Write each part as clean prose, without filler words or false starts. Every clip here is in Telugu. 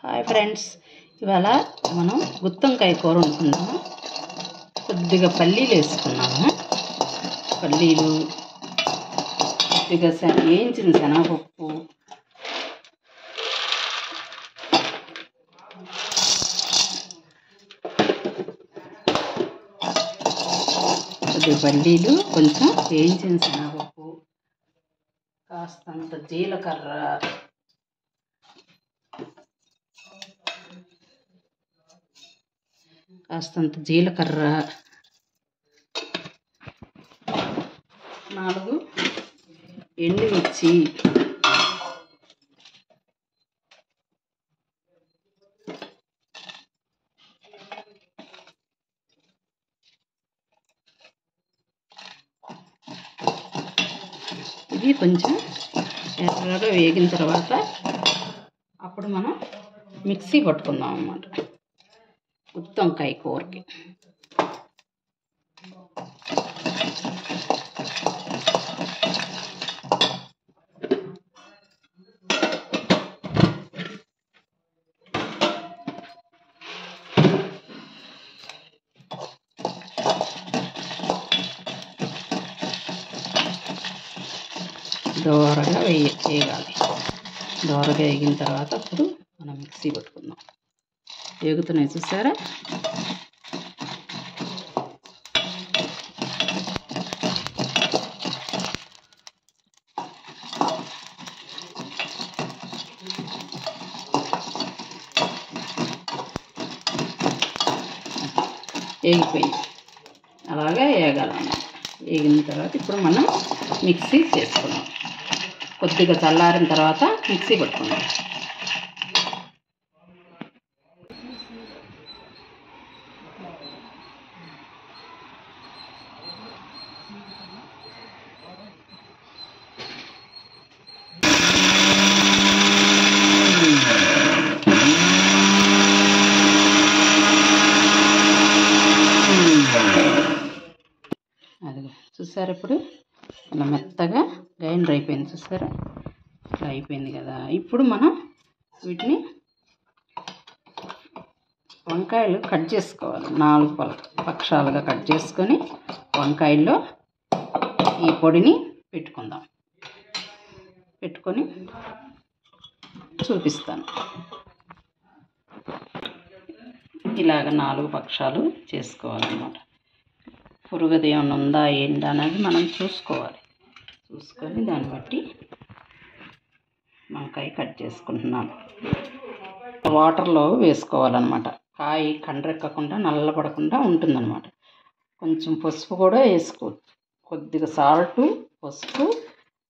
హాయ్ ఫ్రెండ్స్, ఇవాళ మనం గుత్తొంకాయ కూర వండుకుందాము. కొద్దిగా పల్లీలు వేసుకున్నాము. పల్లీలు, కొద్దిగా వేయించిన శనగపప్పు, కొంచెం వేయించిన శనగపప్పు, కాస్తంత జీలకర్ర, నాలుగు ఎండుమిర్చి, ఇది కొంచెం ఎర్రగా వేగిన తర్వాత అప్పుడు మనం మిక్సీ పట్టుకుందాం అన్నమాట గుత్తొంకాయ కూరకి. దోరగా వేయాలి. దోరగా వేగిన తర్వాత అప్పుడు మనం మిక్సీ పట్టుకుందాం. వేగుతున్నాయి చూసారా? వేగిపోయి అలాగే వేగాలన్నమాట. వేగిన తర్వాత ఇప్పుడు మనం మిక్సీ చేసుకున్నాం. కొద్దిగా చల్లారిన తర్వాత మిక్సీ పట్టుకున్నాం. అది చూసారా? ఇప్పుడు ఇలా మెత్తగా గ్రైండర్ అయిపోయింది చూసారా? ఇట్లా అయిపోయింది కదా. ఇప్పుడు మనం వీటిని వంకాయలు కట్ చేసుకోవాలి. 4 పక్షాలుగా కట్ చేసుకొని వంకాయల్లో ఈ పొడిని పెట్టుకొని చూపిస్తాను. ఇలాగ 4 పక్షాలు చేసుకోవాలన్నమాట. పురుగది ఏమైనా ఉందా ఏంటా అనేది మనం చూసుకొని దాన్ని బట్టి వంకాయ కట్ చేసుకుంటున్నాను. వాటర్లో వేసుకోవాలన్నమాట. కాయ కండ్రెక్కకుండా నల్లబడకుండా ఉంటుందన్నమాట. కొంచెం పసుపు కూడా వేసుకోవచ్చు. కొద్దిగా సాల్టు, పసుపు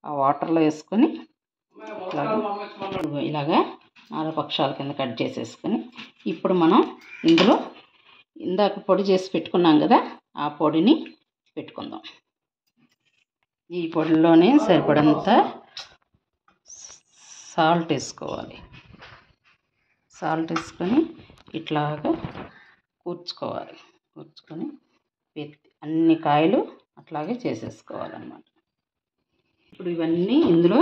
ఆ వాటర్లో వేసుకొని ఇలాగా 4 పక్షాల కింద కట్ చేసేసుకొని ఇప్పుడు మనం ఇందులో ఇందాక పొడి చేసి పెట్టుకున్నాం కదా, ఆ పొడిని పెట్టుకుందాం. ఈ పొడిలోనే సరిపడంత సాల్ట్ వేసుకోవాలి. సాల్ట్ వేసుకొని ఇట్లాగా కూర్చుకొని అన్ని కాయలు అట్లాగే చేసేసుకోవాలన్నమాట. ఇప్పుడు ఇవన్నీ ఇందులో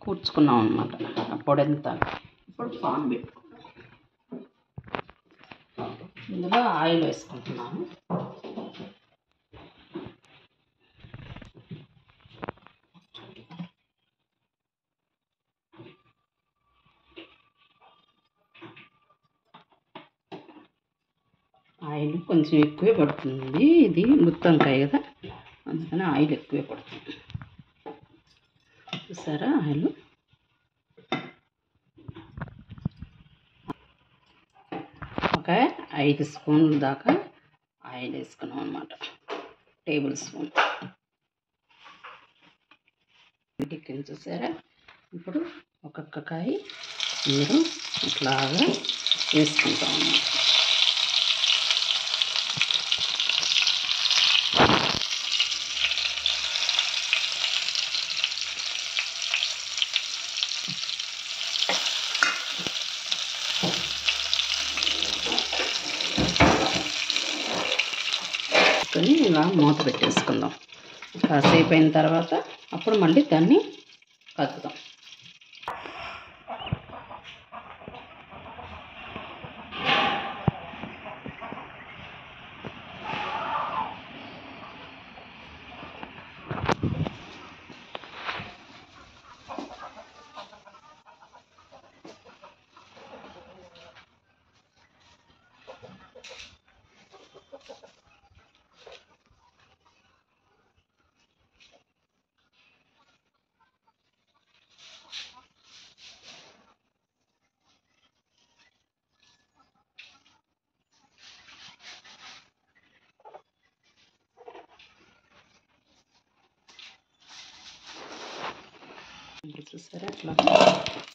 కూర్చుకున్నాం అన్నమాట. ఆ పొడంతా ఇప్పుడు పాన్ పెట్టుకుంటాం. ఇందులో ఆయిల్ వేసుకుంటున్నాను. ఆయిల్ కొంచెం ఎక్కువే పడుతుంది. ఇది గుత్తొంకాయ కదా, అందుకని ఆయిల్ ఎక్కువే పడుతుంది. చూసారా? ఆయిల్ ఒక 5 స్పూన్ల దాకా ఆయిల్ వేసుకున్నాం అన్నమాట. టేబుల్ స్పూన్ కింద. చూసారా? ఇప్పుడు ఒక్కొక్క కాయ మీరు ఇట్లాగా వేసుకుంటాం అన్నమాట. ఇలా మూత పెట్టేసుకుందాం. కాసేపు అయిన తర్వాత అప్పుడు మళ్ళీ దాన్ని కలుపుదాం. చూసారా అట్లా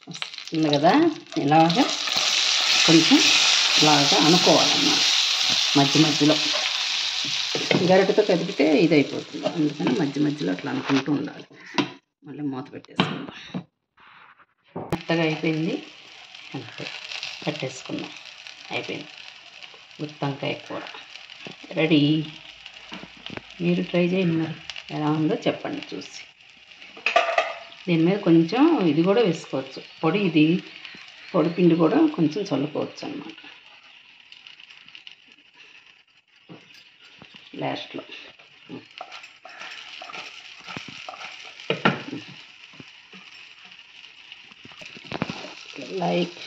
వస్తుంది కదా, ఇలాగా కొంచెం ఇలాగా అనుకోవాలన్నమాట. మధ్య మధ్యలో గరిటెతో కదిపితే ఇది అయిపోతుంది, అందుకని మధ్య మధ్యలో అట్లా అనుకుంటూ ఉండాలి. మళ్ళీ మూత పెట్టేసుకుందాం. మెత్తగా అయిపోయింది, అంతే కట్టేసుకుందాం. అయిపోయింది గుత్తి వంకాయ కూర రెడీ. మీరు ట్రై చేయండి, మరి ఎలా ఉందో చెప్పండి చూసి. దీని మీద కొంచెం ఇది కూడా వేసుకోవచ్చు, పొడి పిండి కూడా కొంచెం చల్లుకోవచ్చు అన్నమాట లాస్ట్లో. లైక్